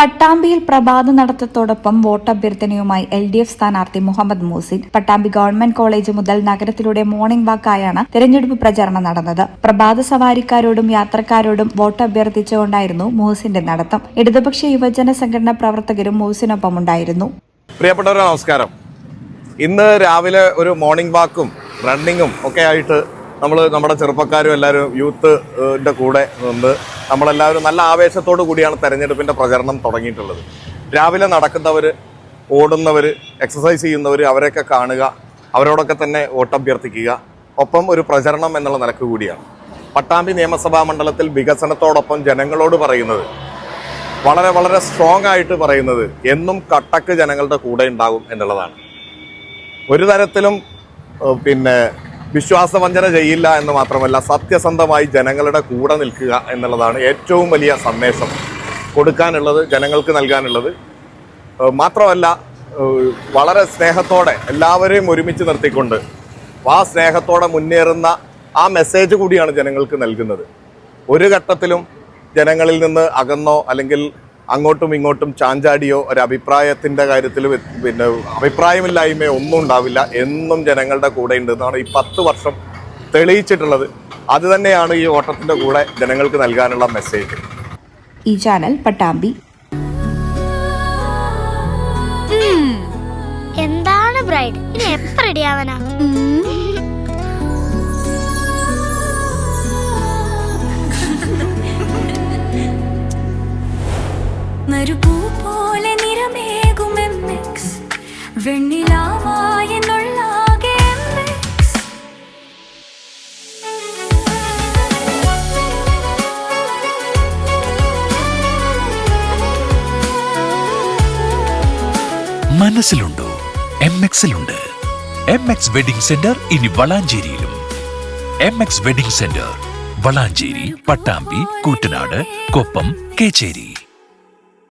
പട്ടാമ്പിയിൽ പ്രഭാത നടത്തത്തോടൊപ്പം വോട്ടഭ്യർത്ഥനയുമായി LDF സ്ഥാനാർത്ഥി Muhammad Muhsin. Pattambi government college മുതൽ നഗരത്തിലൂടെ മോർണിംഗ് വാക്കായാണ് തെരഞ്ഞെടുപ്പ് പ്രചാരണം നടന്നത്. പ്രഭാത സവാരിക്കാരോടും യാത്രക്കാരോടും വോട്ടഭ്യർത്ഥിച്ചുകൊണ്ടായിരുന്നു മൂസിന്റെ നടത്തം. ഇടതുപക്ഷ യുവജന സംഘടനാ പ്രവർത്തകരും മൂസിനൊപ്പം ഉണ്ടായിരുന്നു. പ്രിയപ്പെട്ടവരെ നമസ്കാരം. ഇന്ന് രാവിലെ ഒരു മോർണിംഗ് വാക്കും റണ്ണിങ്ങും ഒക്കെ ആയിട്ട് നമ്മുടെ ചെറുപ്പക്കാരും എല്ലാവരും യൂത്തിന്റെ കൂടെ നിന്ന് നമ്മളെല്ലാവരും നല്ല ആവേശത്തോടു കൂടിയാണ് തെരഞ്ഞെടുപ്പിൻ്റെ പ്രചരണം തുടങ്ങിയിട്ടുള്ളത്. രാവിലെ നടക്കുന്നവർ, ഓടുന്നവർ, എക്സസൈസ് ചെയ്യുന്നവർ അവരെയൊക്കെ കാണുക, അവരോടൊക്കെ തന്നെ വോട്ടഭ്യർത്ഥിക്കുക, ഒപ്പം ഒരു പ്രചരണം എന്നുള്ള നിലക്ക് കൂടിയാണ്. പട്ടാമ്പി നിയമസഭാ മണ്ഡലത്തിൽ വികസനത്തോടൊപ്പം ജനങ്ങളോട് പറയുന്നത്, വളരെ വളരെ സ്ട്രോങ് ആയിട്ട് പറയുന്നത്, എന്നും കട്ടക്ക് ജനങ്ങളുടെ കൂടെ ഉണ്ടാകും എന്നുള്ളതാണ്. ഒരു തരത്തിലും വിശ്വാസവഞ്ചന ചെയ്യില്ല എന്ന് മാത്രമല്ല, സത്യസന്ധമായി ജനങ്ങളുടെ കൂടെ നിൽക്കുക എന്നുള്ളതാണ് ഏറ്റവും വലിയ സന്ദേശം കൊടുക്കാനുള്ളത്, ജനങ്ങൾക്ക് നൽകാനുള്ളത്. മാത്രമല്ല, വളരെ സ്നേഹത്തോടെ എല്ലാവരെയും ഒരുമിച്ച് നിർത്തിക്കൊണ്ട് ആ സ്നേഹത്തോടെ മുന്നേറുന്ന ആ മെസ്സേജ് കൂടിയാണ് ജനങ്ങൾക്ക് നൽകുന്നത്. ഒരു ഘട്ടത്തിലും ജനങ്ങളിൽ നിന്ന് അകന്നോ അല്ലെങ്കിൽ അങ്ങോട്ടും ഇങ്ങോട്ടും ചാഞ്ചാടിയോ ഒരു അഭിപ്രായത്തിൻ്റെ കാര്യത്തിൽ അഭിപ്രായമില്ലായ്മയോ ഒന്നും ഉണ്ടാവില്ല. എന്നും ജനങ്ങളുടെ കൂടെ ഉണ്ടെന്നാണ് ഈ 10 വർഷം തെളിയിച്ചിട്ടുള്ളത്. അത് തന്നെയാണ് ഈ ഓട്ടത്തിൻ്റെ കൂടെ ജനങ്ങൾക്ക് നൽകാനുള്ള മെസ്സേജ്. ഈ ചാനൽ പട്ടാമ്പി. എന്താണ് ബ്രൈഡ്, ഇനി എപ്പോൾ റെഡി ആവാനാ? മരുപൂ പോലെ നിറമേകും MX, വെണ്ണിലാവായെന്നുള്ളാകെ MX. മനസ്സിലുണ്ടോ? MX-ലുണ്ട്. MX വെഡിംഗ് സെന്റർ ഇനി വളാഞ്ചേരിയിലും. MX wedding centre Valanchery, Pattambi, Koottanad, Koppam, Kecheri.